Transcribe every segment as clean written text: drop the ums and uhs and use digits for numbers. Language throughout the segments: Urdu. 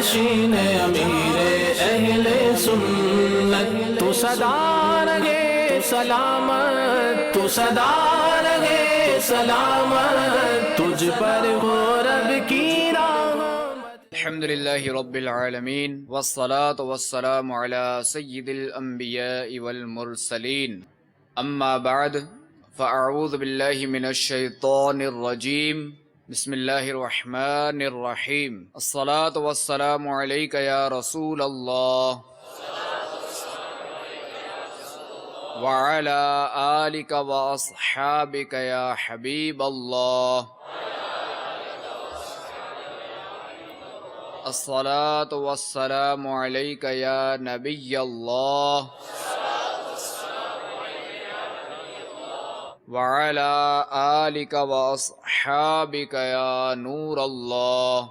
نشین امیر اہل سنت، تو صدا رہے سلامت، تو صدا رہے سلامت، تجھ پر ہو رب کی رحمت۔ الحمدللہ رب العالمین والصلاة والسلام علی سید الانبیاء والمرسلین، اما بعد فاعوذ باللہ من الشیطان الرجیم، بسم اللہ الرحمن الرحیم۔ الصلاة والسلام علیک یا رسول اللہ وعلی آلک واصحابک یا حبیب اللہ۔ الصلاة والسلام علیک یا نبی اللہ وعلی آلک واصحابک یا نور اللہ۔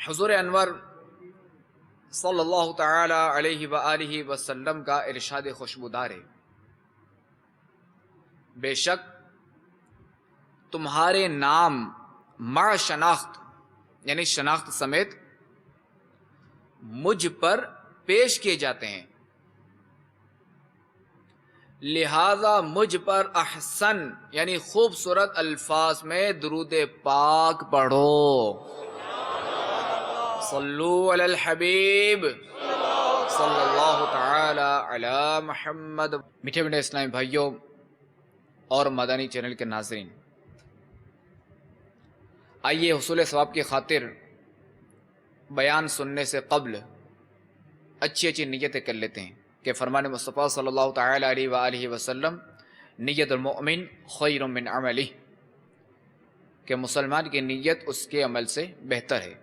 حضور انور صلی اللہ تعالی علیہ وآلہ وسلم کا ارشاد خوشبودار ہے، بے شک تمہارے نام مع شناخت یعنی شناخت سمیت مجھ پر پیش کیے جاتے ہیں، لہذا مجھ پر احسن یعنی خوبصورت الفاظ میں درود پاک پڑھو۔ صلو علی الحبیب صلی اللہ تعالی علی محمد۔ میٹھے میٹھے اسلامی بھائیوں اور مدنی چینل کے ناظرین، آئیے حصول ثواب کی خاطر بیان سننے سے قبل اچھی اچھی نیتیں کر لیتے ہیں کہ فرمان مصطفیٰ صلی اللہ تعالی علیہ وآلہ وسلم، نیت المؤمن خیر من عملہ، کہ مسلمان کی نیت اس کے عمل سے بہتر ہے۔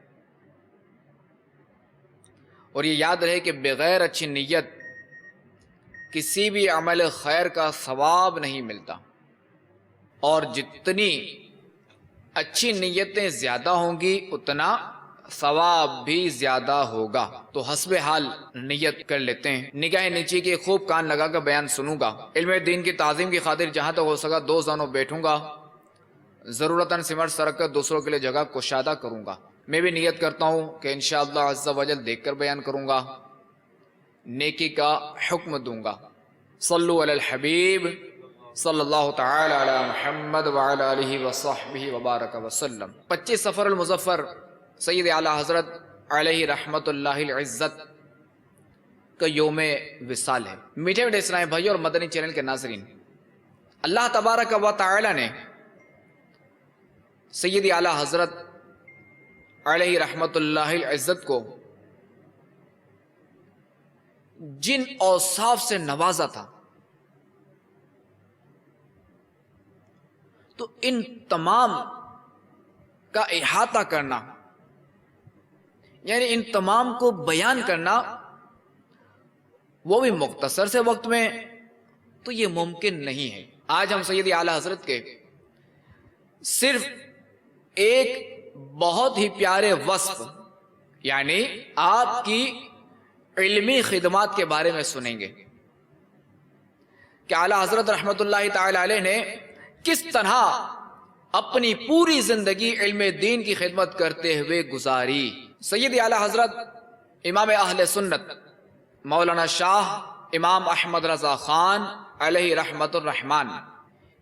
اور یہ یاد رہے کہ بغیر اچھی نیت کسی بھی عمل خیر کا ثواب نہیں ملتا، اور جتنی اچھی نیتیں زیادہ ہوں گی اتنا ثواب بھی زیادہ ہوگا۔ تو حسب حال نیت کر لیتے ہیں۔ نگاہ نیچی کے خوب کان لگا کر بیان سنوں گا، علم دین کی تعظیم کی خاطر جہاں تک ہو سکا دو زانوں بیٹھوں گا، ضرورتاً سمٹ سرک کر دوسروں کے لیے جگہ کشادہ کروں گا۔ میں بھی نیت کرتا ہوں کہ انشاءاللہ عز و جل دیکھ کر بیان کروں گا، نیکی کا حکم دوں گا۔ صلو علی الحبیب صلی اللہ تعالی علی محمد وعلی آلہ وصحبہ وبارک وسلم۔ 25 صفر المظفر سید اعلیٰ حضرت علیہ رحمت اللہ العزت کا یوم وصال ہے۔ میٹھے میٹھے اسلامی بھائیوں اور مدنی چینل کے ناظرین، اللہ تبارک و تعالی نے سید اعلیٰ حضرت علیہ رحمت اللہ العزت کو جن اوصاف سے نوازا تھا، تو ان تمام کا احاطہ کرنا یعنی ان تمام کو بیان کرنا، وہ بھی مختصر سے وقت میں، تو یہ ممکن نہیں ہے۔ آج ہم سید اعلیٰ حضرت کے صرف ایک بہت ہی پیارے وصف یعنی آپ کی علمی خدمات کے بارے میں سنیں گے کہ اعلیٰ حضرت رحمت اللہ تعالی علیہ نے کس طرح اپنی پوری زندگی علم دین کی خدمت کرتے ہوئے گزاری۔ سید اعلیٰ حضرت امام اہل سنت مولانا شاہ امام احمد رضا خان علیہ رحمت الرحمن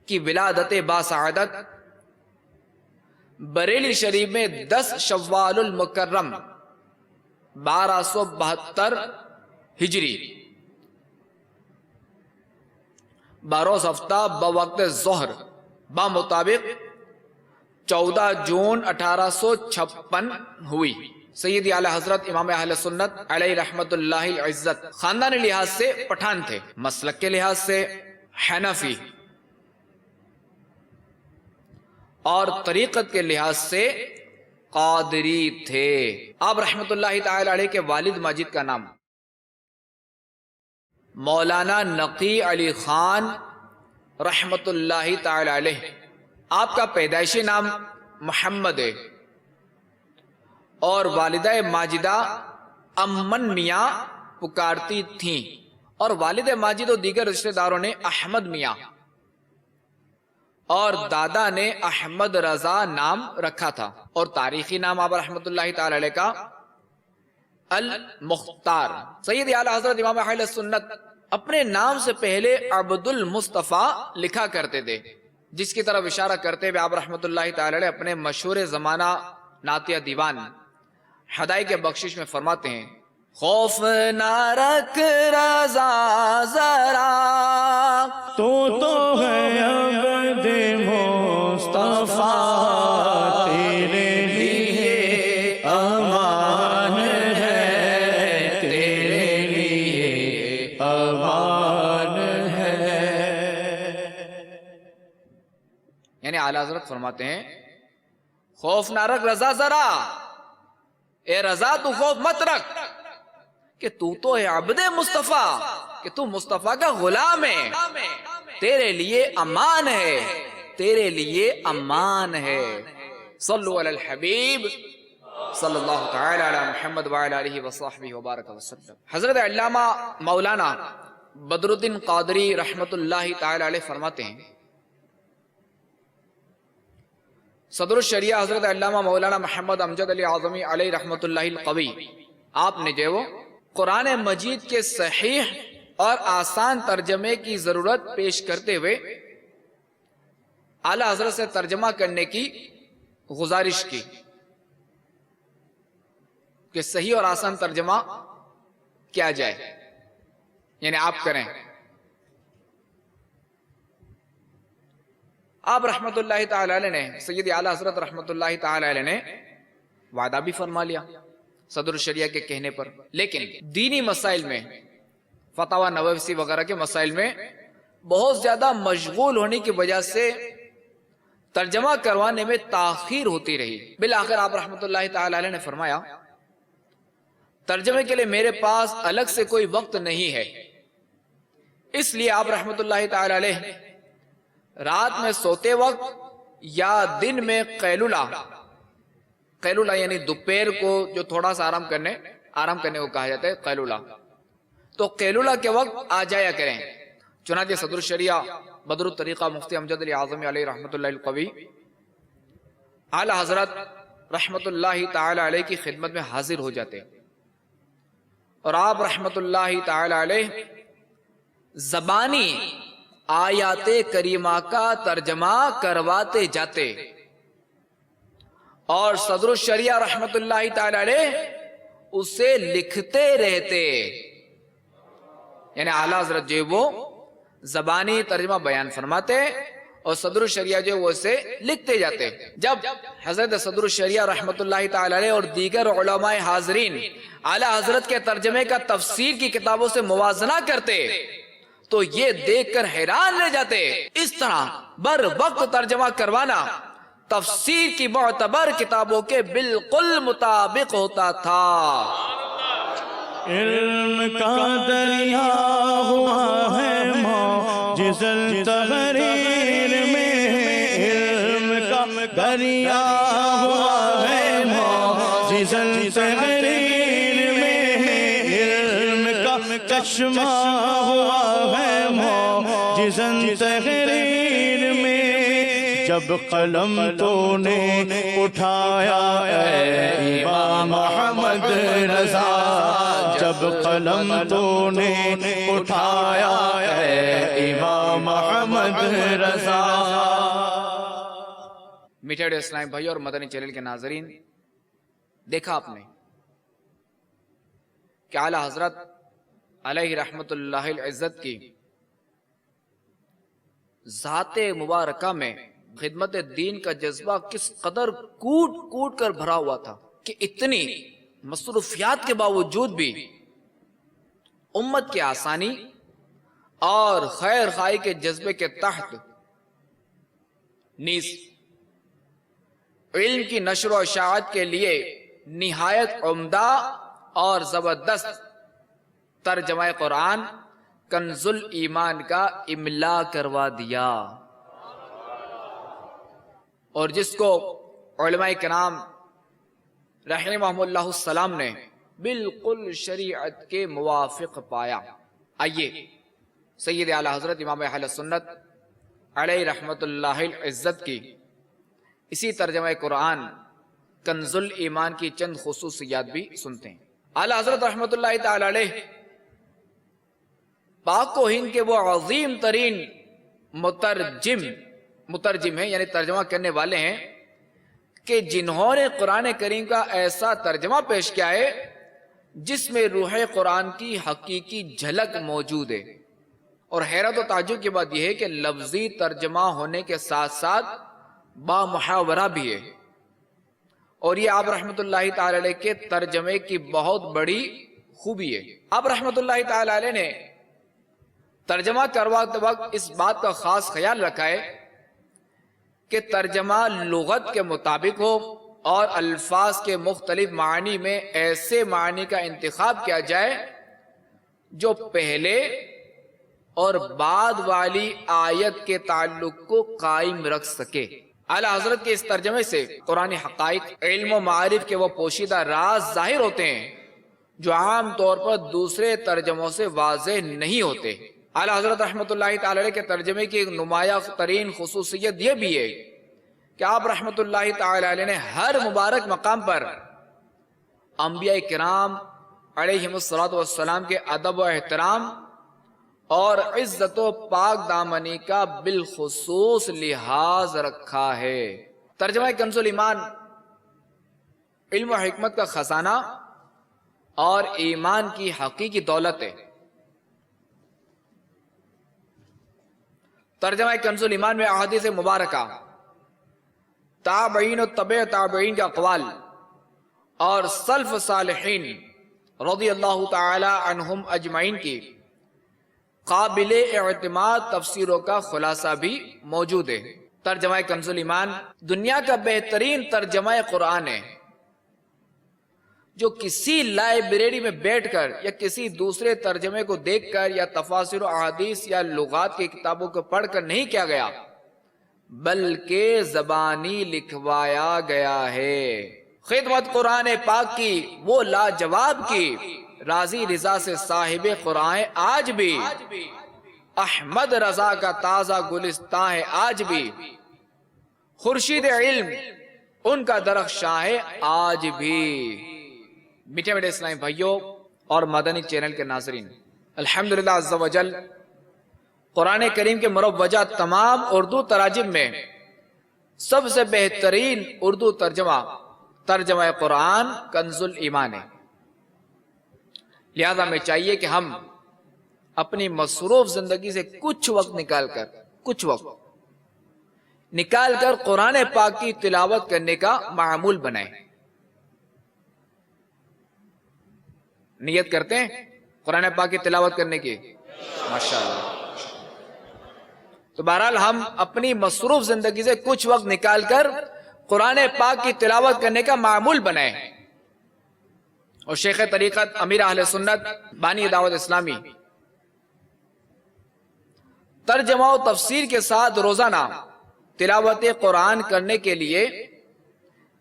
کی ولادت باسعادت بریلی شریف میں 10 شوال المکرم 1272 ہجری بروز ہفتہ بوقت ظہر بمطابق 14 جون 1856 ہوئی۔ سید اعلیٰ حضرت امام اہل سنت علیہ رحمت اللہ العزت خاندانی لحاظ سے پٹھان تھے، مسلک کے لحاظ سے حنفی اور طریقت کے لحاظ سے قادری تھے۔ آپ رحمت اللہ تعالی علیہ کے والد ماجد کا نام مولانا نقی علی خان رحمت اللہ تعالی علیہ، آپ کا پیدائشی نام محمد ہے، اور والدہ ماجدہ امن میاں پکارتی تھیں، اور والد ماجد و دیگر رشتہ داروں نے احمد میاں اور دادا نے احمد رضا نام رکھا تھا، اور تاریخی نام آپ رحمت اللہ تعالی علیہ کا المختار۔ سید اعلی حضرت امام اہل سنت اپنے نام سے پہلے عبد المصطفیٰ لکھا کرتے تھے، جس کی طرف اشارہ کرتے ہوئے آپ رحمت اللہ تعالی علیہ اپنے مشہور زمانہ نعتیہ دیوان ہدایت بخشش میں فرماتے ہیں، خوف نہ رکھ رضا ذرا تو ہے عبد مصطفیٰ، تیرے لیے امان ہے، تیرے لیے امان ہے۔ یعنی اعلیٰ حضرت فرماتے ہیں خوف نہ رکھ رضا ذرا، اے رضا تو خوف مت رکھ کہ تو ہے عبد مصطفیٰ، کہ تو مصطفیٰ کا غلام ہے، تیرے لیے امان ہے، تیرے لیے امان ہے۔ صلو علی الحبیب صلی اللہ تعالی علی محمد وعلی آلہ وصحبہ وبارک وسلم۔ حضرت علامہ مولانا بدر الدین قادری رحمت اللہ تعالی علیہ فرماتے ہیں، صدر الشریعہ حضرت علامہ مولانا محمد امجد علی اعظمی علیہ رحمت اللہ القوی، آپ نے جو وہ قرآن مجید کے صحیح اور آسان ترجمے کی ضرورت پیش کرتے ہوئے اعلیٰ حضرت سے ترجمہ کرنے کی گزارش کی کہ صحیح اور آسان ترجمہ کیا جائے، یعنی آپ کریں۔ آپ رحمت اللہ تعالی علیہ نے، سید اعلیٰ حضرت رحمت اللہ تعالی علیہ نے وعدہ بھی فرما لیا صدر الشریعہ کے کہنے پر، لیکن دینی مسائل میں، فتاوی نووسی وغیرہ کے مسائل میں بہت زیادہ مشغول ہونے کی وجہ سے ترجمہ کروانے میں تاخیر ہوتی رہی۔ بالآخر آپ رحمت اللہ تعالی علیہ نے فرمایا ترجمے کے لیے میرے پاس الگ سے کوئی وقت نہیں ہے، اس لیے آپ رحمت اللہ تعالی علیہ رات میں سوتے وقت یا دن میں قیلولہ یعنی دوپہر کو جو تھوڑا سا آرام کرنے کو کہا جاتا ہے قیلولہ، تو قیلولہ کے وقت آ جایا کریں۔ چنانچہ صدر الشریعہ بدر الطریقہ مفتی امجد علی اعظمی علیہ رحمت اللہ القوی اعلی حضرت رحمت اللہ تعالی علیہ کی خدمت میں حاضر ہو جاتے، اور آپ رحمت اللہ تعالی علیہ زبانی آیات کریمہ کا ترجمہ کرواتے جاتے، اور صدر الشریعہ رحمت اللہ تعالی علیہ اسے لکھتے رہتے، یعنی اعلیٰ حضرت جو وہ زبانی ترجمہ بیان فرماتے اور صدر الشریعہ جو وہ اسے لکھتے جاتے۔ جب حضرت صدر الشریعہ رحمت اللہ تعالی علیہ اور دیگر علماء حاضرین اعلیٰ حضرت کے ترجمے کا تفسیر کی کتابوں سے موازنہ کرتے تو یہ دیکھ کر حیران رہ جاتے، اس طرح بر وقت ترجمہ کروانا تفسیر کی معتبر کتابوں کے بالکل مطابق ہوتا تھا۔ علم کا دریا ہوا ہے معجز التحریر میں، علم کا دریا ہوا ہے معجز التحریر میں، علم کا چشمہ ہوا ہے معجز التحریر میں، جب قلم تو نے اٹھایا اے امام محمد رضا، جب قلم تو نے اٹھایا اے امام محمد رضا۔ میٹھے اسلام بھائی اور مدنی چینل کے ناظرین، دیکھا آپ نے کہ اعلیٰ حضرت علیہ رحمت اللہ العزت کی ذات مبارکہ میں خدمت دین کا جذبہ کس قدر کوٹ کوٹ کر بھرا ہوا تھا کہ اتنی مصروفیات کے باوجود بھی امت کی آسانی اور خیر خواہی کے جذبے کے تحت نیز علم کی نشر و اشاعت کے لیے نہایت عمدہ اور زبردست ترجمہ قرآن کنز الایمان کا املا کروا دیا، اور جس کو علماء کرام رحمہم اللہ السلام نے بالکل شریعت کے موافق پایا۔ آئیے سید اعلی حضرت امام اہل سنت علیہ رحمت اللہ العزت کی اسی ترجمہ قرآن کنز الایمان کی چند خصوصیات بھی سنتے ہیں۔ اعلیٰ حضرت رحمت اللہ تعالی علیہ پاک و ہند کے وہ عظیم ترین مترجم ہیں، یعنی ترجمہ کرنے والے ہیں، کہ جنہوں نے قرآن کریم کا ایسا ترجمہ پیش کیا ہے جس میں روح قرآن کی حقیقی جھلک موجود ہے۔ اور حیرت و تعجب کی بات یہ ہے کہ لفظی ترجمہ ہونے کے ساتھ ساتھ با محاورہ بھی ہے، اور یہ آپ رحمت اللہ تعالی علیہ کے ترجمے کی بہت بڑی خوبی ہے۔ آپ رحمت اللہ تعالی علیہ نے ترجمہ کرواتے وقت اس بات کا خاص خیال رکھا ہے کہ ترجمہ لغت کے مطابق ہو اور الفاظ کے مختلف معنی میں ایسے معنی کا انتخاب کیا جائے جو پہلے اور بعد والی آیت کے تعلق کو قائم رکھ سکے۔ اعلیٰ حضرت کے اس ترجمے سے قرآن حقائق، علم و معارف کے وہ پوشیدہ راز ظاہر ہوتے ہیں جو عام طور پر دوسرے ترجموں سے واضح نہیں ہوتے۔ اعلیٰ حضرت رحمت اللہ تعالی علیہ کے ترجمے کی ایک نمایاں ترین خصوصیت یہ بھی ہے کہ آپ رحمت اللہ تعالی علیہ نے ہر مبارک مقام پر انبیاء کرام علیہم السلام کے ادب و احترام اور عزت و پاک دامنی کا بالخصوص لحاظ رکھا ہے۔ ترجمہ کنز الایمان علم و حکمت کا خزانہ اور ایمان کی حقیقی دولت ہے۔ ترجمہ کنز الایمان میں احادیث مبارکہ، تابعین و تبع تابعین کے اقوال اور سلف صالحین رضی اللہ تعالی عنہم اجمعین کی قابل اعتماد تفسیروں کا خلاصہ بھی موجود ہے۔ ترجمہ کنز الایمان دنیا کا بہترین ترجمہ قرآن ہے جو کسی لائبریری میں بیٹھ کر یا کسی دوسرے ترجمے کو دیکھ کر یا تفاسیر و احادیث یا لغات کی کتابوں کو پڑھ کر نہیں کیا گیا بلکہ زبانی لکھوایا گیا ہے۔ خدمت قرآن پاک کی وہ لاجواب کی راضی رضا سے صاحب قرآن آج بھی احمد رضا کا تازہ گلستان ہے، آج بھی خورشید علم ان کا درخشاں ہے، آج بھی۔ میٹھے میٹھے اسلامی بھائیوں اور مدنی چینل کے ناظرین، الحمدللہ عز و جل قرآن کریم کے مروجہ تمام اردو تراجم میں سب سے بہترین اردو ترجمہ قرآن کنز الایمان ہے۔ لہذا ہمیں چاہیے کہ ہم اپنی مصروف زندگی سے کچھ وقت نکال کر قرآن پاک کی تلاوت کرنے کا معمول بنائیں۔ نیت کرتے ہیں قرآن پاک کی تلاوت کرنے کی؟ ماشاءاللہ۔ تو بہرحال ہم اپنی مصروف زندگی سے کچھ وقت نکال کر قرآن پاک کی تلاوت کرنے کا معمول بنائیں، اور شیخ طریقت امیر اہل سنت بانی دعوت اسلامی ترجمہ و تفسیر کے ساتھ روزانہ تلاوت قرآن کرنے کے لیے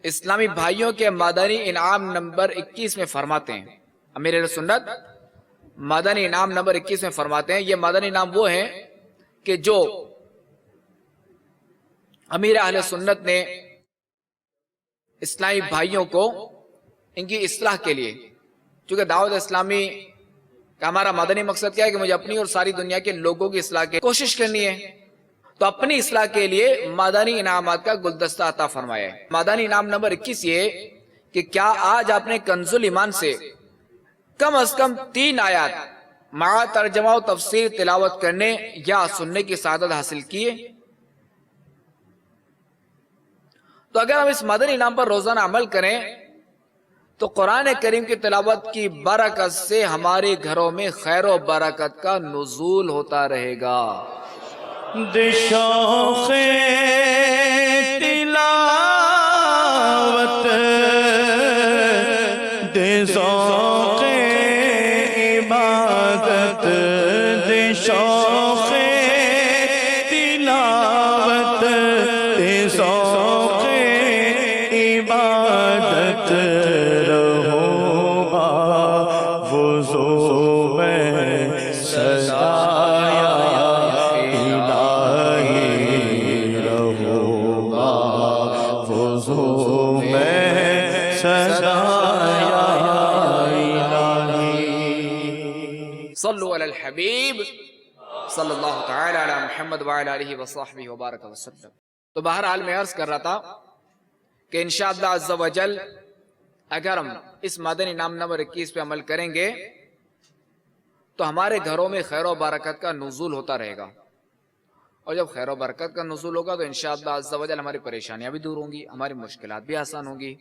اسلامی بھائیوں کے مدنی انعام نمبر 21 میں فرماتے ہیں۔ امیر اہل سنت مدنی انعام نمبر 21 میں فرماتے ہیں، یہ مدنی انعام وہ ہیں کہ جو امیر اہل سنت نے اسلامی بھائیوں کو ان کی اصلاح کے لیے، چونکہ دعوت اسلامی کا ہمارا مدنی مقصد کیا ہے کہ مجھے اپنی اور ساری دنیا کے لوگوں کی اصلاح کی کوشش کرنی ہے، تو اپنی اصلاح کے لیے مدنی انعامات کا گلدستہ عطا فرمایا ہے۔ مدنی انعام نمبر 21 یہ کہ کیا آج آپ نے کنز الایمان سے کم از کم 3 آیات مع ترجمہ و تفسیر تلاوت کرنے یا سننے کی سعادت حاصل کیے؟ تو اگر ہم اس مدنی انعام پر روزانہ عمل کریں تو قرآن کریم کی تلاوت کی برکت سے ہمارے گھروں میں خیر و برکت کا نزول ہوتا رہے گا۔ شوق تلاوت دے ذوق عبادت دے شوق تلاوت دے ذوق عبادت رہوگا وضو میں سجایا الہی وضو میں صدا یا الہی۔ صلو علی الحبیب صلی اللہ تعالی علی محمد وعلی آلہ وصحبہ وبارک وسلم۔ تو بہرحال میں عرض کر رہا تھا کہ انشاءاللہ عز و جل اگر ہم اس مدنی نام نمبر 21 پہ عمل کریں گے تو ہمارے گھروں میں خیر و برکت کا نزول ہوتا رہے گا، اور جب خیر و برکت کا نزول ہوگا تو انشاءاللہ عز و جل ہماری پریشانیاں بھی دور ہوں گی، ہماری مشکلات بھی آسان ہوں گی،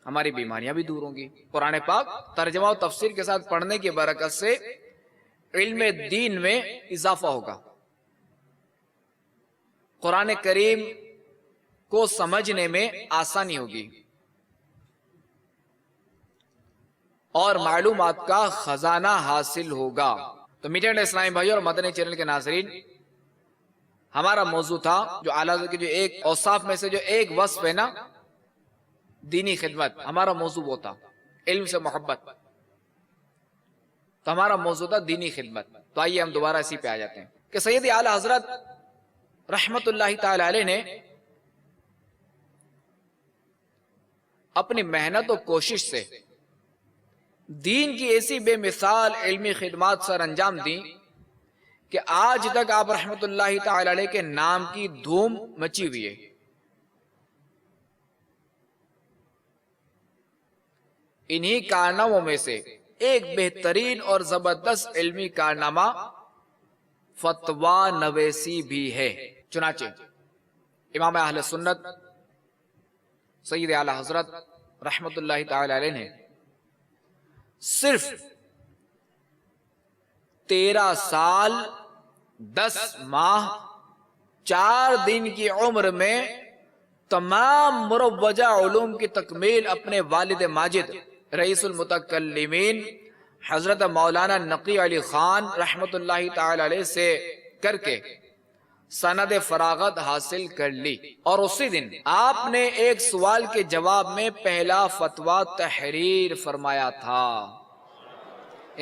ہماری بیماریاں بھی دور ہوں گی۔ قرآن پاک ترجمہ و تفسیر کے ساتھ پڑھنے کی برکت سے علم دین میں اضافہ ہوگا، قرآن کریم کو سمجھنے میں آسانی ہوگی، اور معلومات کا خزانہ حاصل ہوگا۔ تو میٹھے اسلامی بھائی اور مدنی چینل کے ناظرین، ہمارا موضوع تھا جو اعلیٰ حضرت کے جو ایک اوصاف میں سے جو ایک وصف ہے نا، دینی خدمت، ہمارا موضوع وہ تھا، علم سے محبت۔ تو ہمارا موضوع تھا دینی خدمت۔ تو آئیے ہم دوبارہ اسی پہ آ جاتے ہیں کہ سید اعلیٰ حضرت رحمت اللہ تعالی علیہ نے اپنی محنت و کوشش سے دین کی ایسی بے مثال علمی خدمات سر انجام دیں کہ آج تک آپ رحمت اللہ تعالی علیہ کے نام کی دھوم مچی ہوئی ہے۔ انہی کارناموں میں سے ایک بہترین اور زبردست علمی کارنامہ فتویٰ نویسی بھی ہے۔ چنانچہ امام اہل سنت سید اعلی حضرت رحمت اللہ تعالی علیہ نے صرف 13 سال 10 ماہ 4 دن کی عمر میں تمام مروجہ علوم کی تکمیل اپنے والد ماجد رئیس المتکلمین حضرت مولانا نقی علی خان رحمت اللہ تعالی علیہ سے کر کے سند فراغت حاصل کر لی، اور اسی دن آپ نے ایک سوال کے جواب میں پہلا فتویٰ تحریر فرمایا تھا۔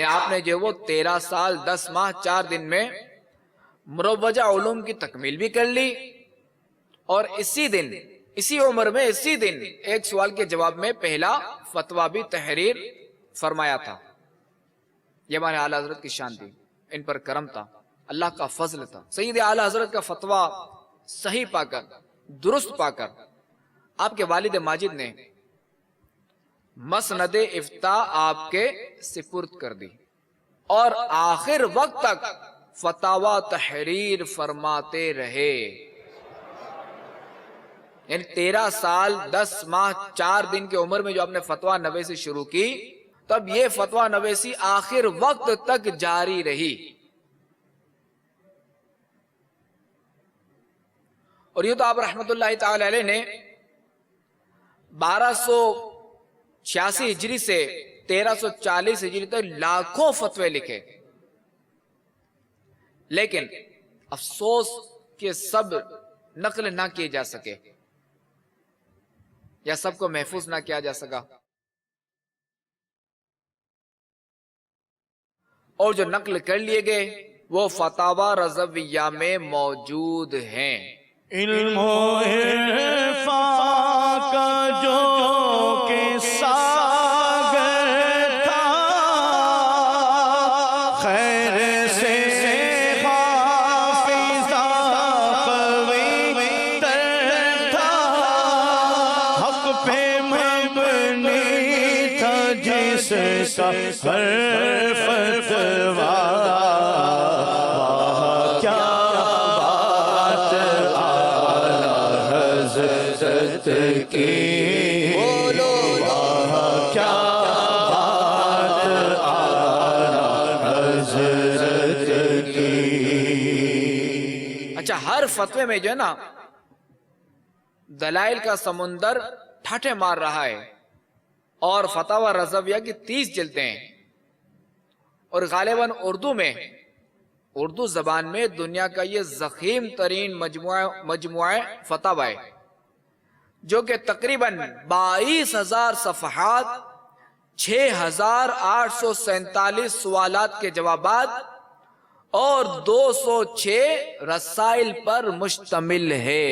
آپ نے جو وہ 13 سال 10 ماہ 4 دن میں مروجہ علوم کی تکمیل بھی کر لی، اور اسی دن اسی عمر میں اسی دن ایک سوال کے جواب میں پہلا فتویٰ بھی تحریر فرمایا تھا۔ یہ ہمارے اعلیٰ حضرت کی شان تھی، ان پر کرم تھا، اللہ کا فضل تھا۔ سید اعلیٰ حضرت کا فتویٰ صحیح پا کر، درست پا کر، آپ کے والد ماجد نے مسند افتاء آپ کے سپرد کر دی، اور آخر وقت تک فتاوی تحریر فرماتے رہے۔ یعنی 13 سال 10 ماہ 4 دن کی عمر میں جو آپ نے فتویٰ نویسی شروع کی، تب یہ فتویٰ نویسی آخر وقت تک جاری رہی۔ اور یہ تو آپ رحمت اللہ تعالی علیہ نے 1286 ہجری سے 1340 ہجری تک لاکھوں فتوے لکھے، لیکن افسوس کہ سب نقل نہ کیے جا سکے، یا سب کو محفوظ نہ کیا جا سکا، اور جو نقل کر لیے گئے وہ فتاوی رضویہ میں موجود ہیں۔ علم و عرفان کا جو کہ ساگر تھا، خیر سے حافظہ قوی تر تھا، حق پہ مبنی تھا جس کا ہر فتویٰ۔ اچھا، ہر فتوے میں جو ہے نا دلائل کا سمندر ٹھاٹھے مار رہا ہے، اور فتاوی رضویہ کی 30 جلدیں ہیں، اور غالباً اردو زبان میں دنیا کا یہ ضخیم ترین مجموعہ فتاوی ہے، جو کہ تقریباً 22,000 صفحات، 6,847 سوالات کے جوابات اور 206 رسائل پر مشتمل ہے۔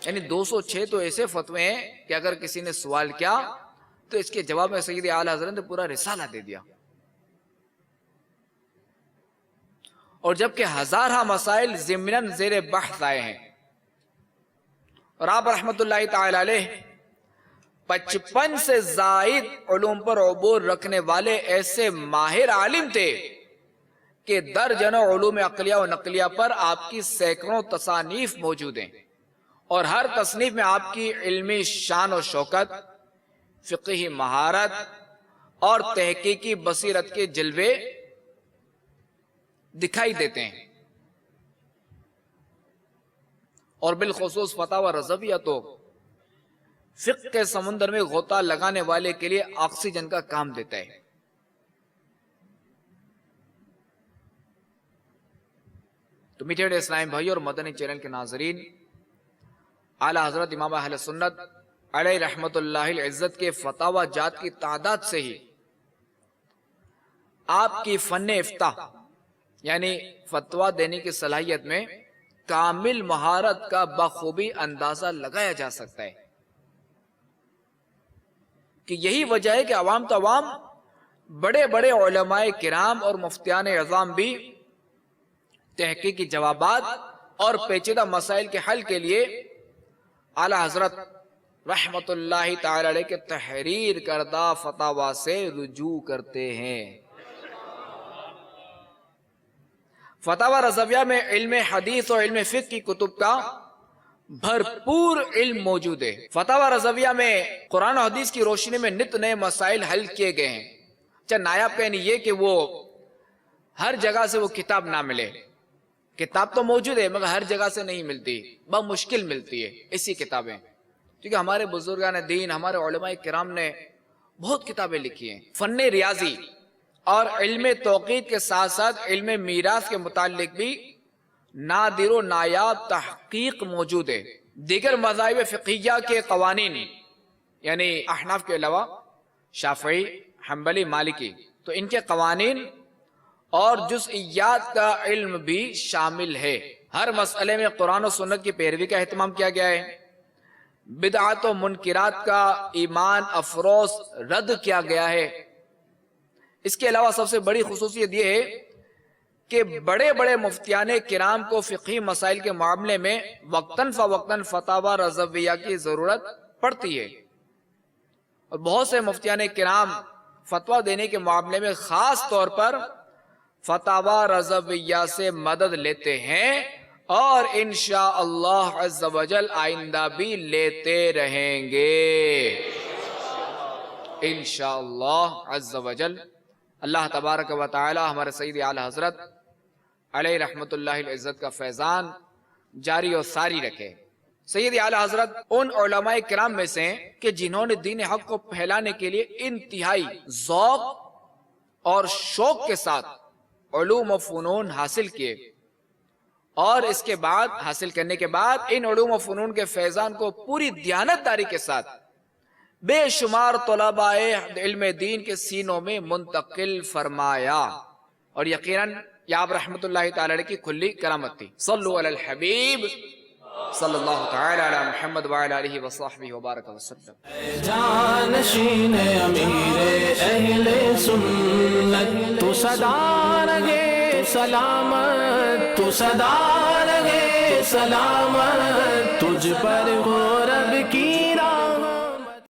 یعنی 206 تو ایسے فتوے ہیں کہ اگر کسی نے سوال کیا تو اس کے جواب میں سید اعلی حضرت نے پورا رسالہ دے دیا. اور جبکہ ہزارہ مسائل ضمناً زیر بحث آئے ہیں. اور آپ رحمت اللہ تعالی علیہ 55 سے زائد علوم پر عبور رکھنے والے ایسے ماہر عالم تھے کہ درجنوں علوم عقلیہ و نقلیہ پر آپ کی سینکڑوں تصانیف موجود ہیں، اور ہر تصنیف میں آپ کی علمی شان و شوکت، فقہی مہارت اور تحقیقی بصیرت کے جلوے دکھائی دیتے ہیں. اور بالخصوص فتاوی رضویہ تو فقہ کے سمندر میں غوطہ لگانے والے کے لیے آکسیجن کا کام دیتا ہے. تو میٹھے اسلام بھائی اور مدنی چینل کے ناظرین، اعلی حضرت امام اہل سنت علیہ رحمت اللہ العزت کے فتاوی جات کی تعداد سے ہی آپ کی فن افتاء یعنی فتویٰ دینے کی صلاحیت میں کامل مہارت کا بخوبی اندازہ لگایا جا سکتا ہے. کہ یہی وجہ ہے کہ عوام تو عوام بڑے بڑے علماء کرام اور مفتیان اعظام بھی تحقیقی جوابات اور پیچیدہ مسائل کے حل کے لیے اعلی حضرت رحمت اللہ تعالی علیہ کے تحریر کردہ فتاوی سے رجوع کرتے ہیں. فتاوی رضویہ میں علم حدیث اور علم فقہ کی کتب کا بھرپور علم موجود ہے. فتاوی رضویہ میں قرآن و حدیث کی روشنی میں نت نئے مسائل حل کیے گئے ہیں. چاہے نایاب کہنی یہ کہ وہ ہر جگہ سے وہ کتاب نہ ملے، کتاب تو موجود ہے مگر ہر جگہ سے نہیں ملتی، بہت مشکل ملتی ہے ایسی کتابیں. کیونکہ ہمارے بزرگان دین، ہمارے علماء کرام نے بہت کتابیں لکھی ہیں. فن ریاضی اور علم توقیت کے ساتھ ساتھ علم میراث کے متعلق بھی نادر و نایاب تحقیق موجود ہے. دیگر مذاہب فقہیہ کے قوانین یعنی احناف کے علاوہ شافعی، حنبلی، مالکی، تو ان کے قوانین اور جزئیات کا علم بھی شامل ہے. ہر مسئلے میں قرآن و سنت کی پیروی کا اہتمام کیا گیا ہے. بدعات و منکرات کا ایمان افروز رد کیا گیا ہے. اس کے علاوہ سب سے بڑی خصوصیت یہ ہے کہ بڑے بڑے مفتیان کرام کو فقہی مسائل کے معاملے میں وقتاً فوقتاً فتاوی رضویہ کی ضرورت پڑتی ہے. اور بہت سے مفتیان کرام فتویٰ دینے کے معاملے میں خاص طور پر فتاوی رضویہ سے مدد لیتے ہیں، اور انشاءاللہ عز و جل آئندہ بھی لیتے رہیں گے انشاءاللہ عز و جل. اللہ تبارک و تعالی ہمارے سید اعلی حضرت علیہ رحمت اللہ العزت کا فیضان جاری و ساری رکھے. سید اعلی حضرت ان علماء کرام میں سے ہیں کہ جنہوں نے دین حق کو پھیلانے کے لیے انتہائی ذوق اور شوق کے ساتھ علوم و فنون حاصل کیے، اور اس کے بعد حاصل کرنے کے بعد ان علوم و فنون کے فیضان کو پوری دیانتداری کے ساتھ بے شمار طلباء علم دین کے سینوں میں منتقل فرمایا. اور یقیناً یہ آپ رحمت اللہ تعالی علیہ کی کھلی کرامت تھی. صلو علی الحبیب صلی اللہ تعالی علی محمد وعلی آلہ وصحبہ وبارک وسلم. جانشین امیر اہل سنت تو صدا رہے سلامت، تو صدا رہے سلامت، تجھ پر ہو